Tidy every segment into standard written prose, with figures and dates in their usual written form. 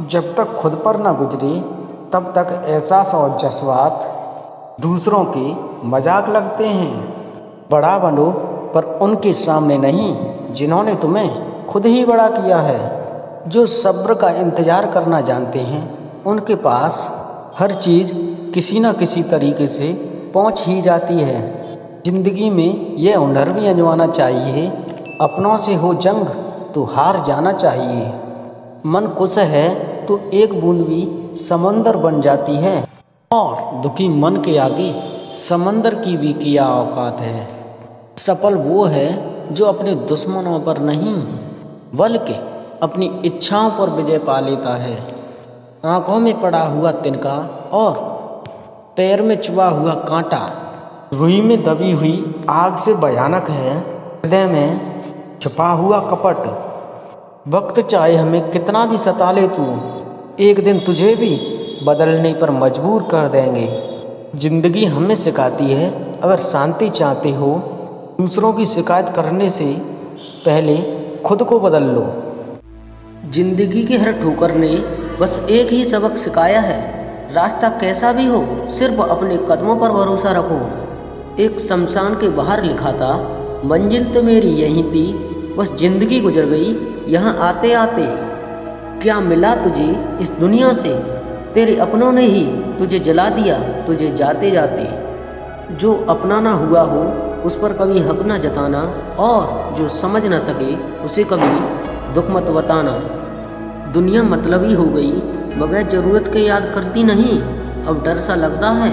जब तक खुद पर न गुजरे तब तक एहसास और जज्बात दूसरों के मजाक लगते हैं। बड़ा बनो पर उनके सामने नहीं जिन्होंने तुम्हें खुद ही बड़ा किया है। जो सब्र का इंतज़ार करना जानते हैं उनके पास हर चीज़ किसी न किसी तरीके से पहुंच ही जाती है। ज़िंदगी में यह हुनर भी आजमाना चाहिए, अपनों से हो जंग तो हार जाना चाहिए। मन खुश है तो एक बूंद भी समंदर बन जाती है और दुखी मन के आगे समंदर की भी क्या औकात है। सफल वो है जो अपने दुश्मनों पर नहीं बल्कि अपनी इच्छाओं पर विजय पा लेता है। आंखों में पड़ा हुआ तिनका और पैर में चुभा हुआ कांटा रुई में दबी हुई आग से भयानक है। हृदय में छुपा हुआ कपट वक्त चाहे हमें कितना भी सता ले तू, एक दिन तुझे भी बदलने पर मजबूर कर देंगे। जिंदगी हमें सिखाती है अगर शांति चाहते हो दूसरों की शिकायत करने से पहले खुद को बदल लो। जिंदगी की हर ठोकर ने बस एक ही सबक सिखाया है, रास्ता कैसा भी हो सिर्फ अपने कदमों पर भरोसा रखो। एक शमशान के बाहर लिखा था, मंजिल तो मेरी यहीं थी, बस जिंदगी गुजर गई यहाँ आते आते। क्या मिला तुझे इस दुनिया से, तेरे अपनों ने ही तुझे जला दिया तुझे जाते जाते। जो अपना ना हुआ हो उस पर कभी हक ना जताना, और जो समझ ना सके उसे कभी दुख मत बताना। दुनिया मतलबी हो गई, बगैर ज़रूरत के याद करती नहीं। अब डर सा लगता है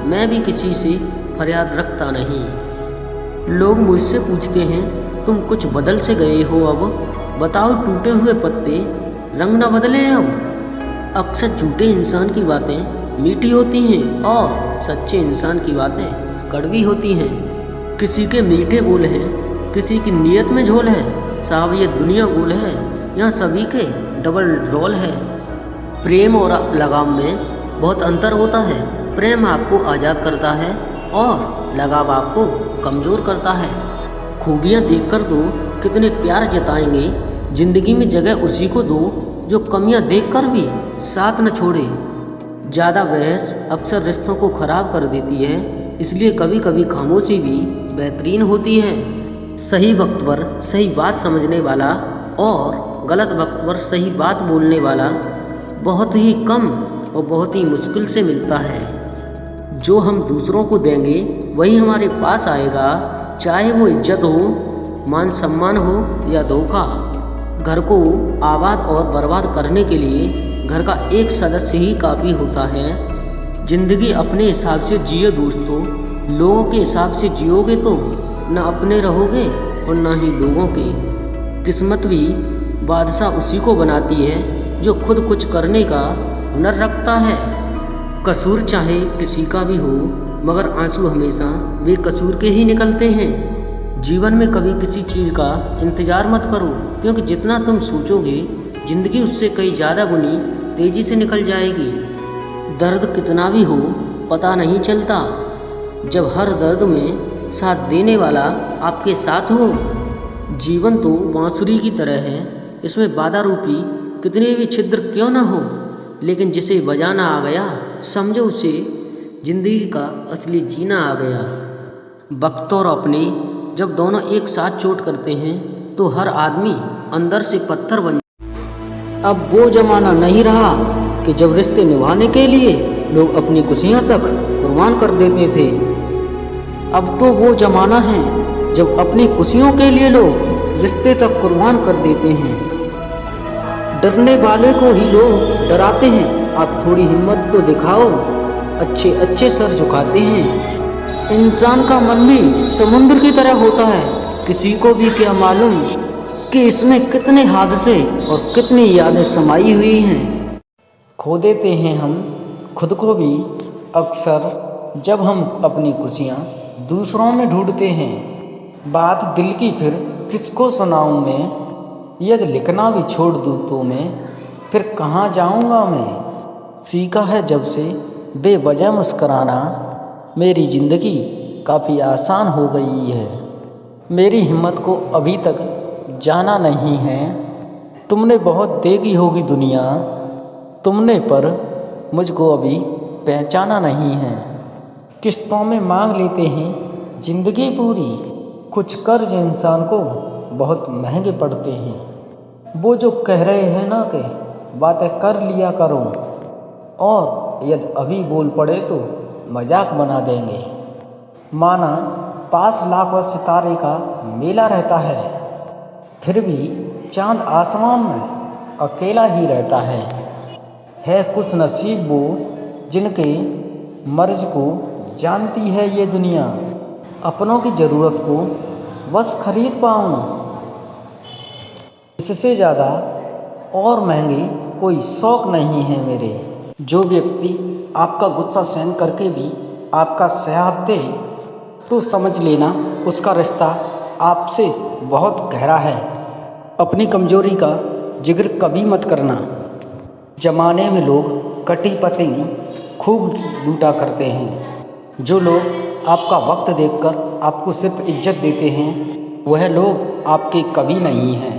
मैं भी किसी से फरियाद रखता नहीं। लोग मुझसे पूछते हैं तुम कुछ बदल से गए हो अब, बताओ टूटे हुए पत्ते रंग न बदले अब। अक्सर झूठे इंसान की बातें मीठी होती हैं और सच्चे इंसान की बातें कड़वी होती हैं। किसी के मीठे बोल हैं, किसी की नीयत में झोल है। साहब ये दुनिया गोल है, यहाँ सभी के डबल रोल है। प्रेम और लगाव में बहुत अंतर होता है। प्रेम आपको आज़ाद करता है और लगाव आपको कमज़ोर करता है। खूबियाँ देखकर तो कितने प्यार जताएंगे, ज़िंदगी में जगह उसी को दो जो कमियाँ देखकर भी साथ न छोड़े। ज़्यादा बहस अक्सर रिश्तों को ख़राब कर देती है, इसलिए कभी कभी खामोशी भी बेहतरीन होती है। सही वक्त पर सही बात समझने वाला और गलत वक्त पर सही बात बोलने वाला बहुत ही कम और बहुत ही मुश्किल से मिलता है। जो हम दूसरों को देंगे वही हमारे पास आएगा, चाहे वो इज्जत हो, मान सम्मान हो या धोखा। घर को आबाद और बर्बाद करने के लिए घर का एक सदस्य ही काफ़ी होता है। जिंदगी अपने हिसाब से जियो दोस्तों, लोगों के हिसाब से जियोगे तो न अपने रहोगे और न ही लोगों के। किस्मत भी बादशाह उसी को बनाती है जो खुद कुछ करने का हुनर रखता है। कसूर चाहे किसी का भी हो, मगर आंसू हमेशा बेकसूर के ही निकलते हैं। जीवन में कभी किसी चीज़ का इंतज़ार मत करो, क्योंकि जितना तुम सोचोगे ज़िंदगी उससे कई ज़्यादा गुनी तेज़ी से निकल जाएगी। दर्द कितना भी हो पता नहीं चलता, जब हर दर्द में साथ देने वाला आपके साथ हो। जीवन तो बांसुरी की तरह है, इसमें बाधा रूपी कितने भी छिद्र क्यों ना हो, लेकिन जिसे बजाना आ गया समझो उसे ज़िंदगी का असली जीना आ गया। वक्त और अपने जब दोनों एक साथ चोट करते हैं तो हर आदमी अंदर से पत्थर बन। अब वो जमाना नहीं रहा कि जब रिश्ते निभाने के लिए लोग अपनी खुशियाँ तक कुर्बान कर देते थे। अब तो वो जमाना है जब अपनी खुशियों के लिए लोग रिश्ते तक कुर्बान कर देते हैं। डरने वाले को ही लोग डराते हैं, आप थोड़ी हिम्मत तो दिखाओ, अच्छे अच्छे सर झुकाते हैं। इंसान का मन भी समुद्र की तरह होता है, किसी को भी क्या मालूम कि इसमें कितने हादसे और कितनी यादें समाई हुई हैं। खो देते हैं हम खुद को भी अक्सर जब हम अपनी खुशियाँ दूसरों में ढूंढते हैं। बात दिल की फिर किसको सुनाऊँ मैं, यदि लिखना भी छोड़ दूँ तो मैं फिर कहाँ जाऊँगा मैं। सीखा है जब से बेवजह मुस्कराना, मेरी ज़िंदगी काफ़ी आसान हो गई है। मेरी हिम्मत को अभी तक जाना नहीं है, तुमने बहुत देखी होगी दुनिया, तुमने पर मुझको अभी पहचाना नहीं है। किस्तों में मांग लेते हैं जिंदगी पूरी। कुछ कर्ज इंसान को बहुत महंगे पड़ते हैं। वो जो कह रहे हैं ना कि बातें कर लिया करो, और यदि अभी बोल पड़े तो मजाक बना देंगे। माना 5 लाख और सितारे का मेला रहता है, फिर भी चांद आसमान में अकेला ही रहता है कुछ नसीब वो जिनके मर्ज को जानती है ये दुनिया। अपनों की ज़रूरत को बस खरीद पाऊँ, इससे ज़्यादा और महंगे कोई शौक़ नहीं है मेरे। जो व्यक्ति आपका गुस्सा सहन करके भी आपका साथ दे तो समझ लेना उसका रिश्ता आपसे बहुत गहरा है। अपनी कमजोरी का जिक्र कभी मत करना। जमाने में लोग कटी पटी खूब लूटा करते हैं। जो लोग आपका वक्त देखकर आपको सिर्फ इज्जत देते हैं, वह लोग आपके कभी नहीं हैं।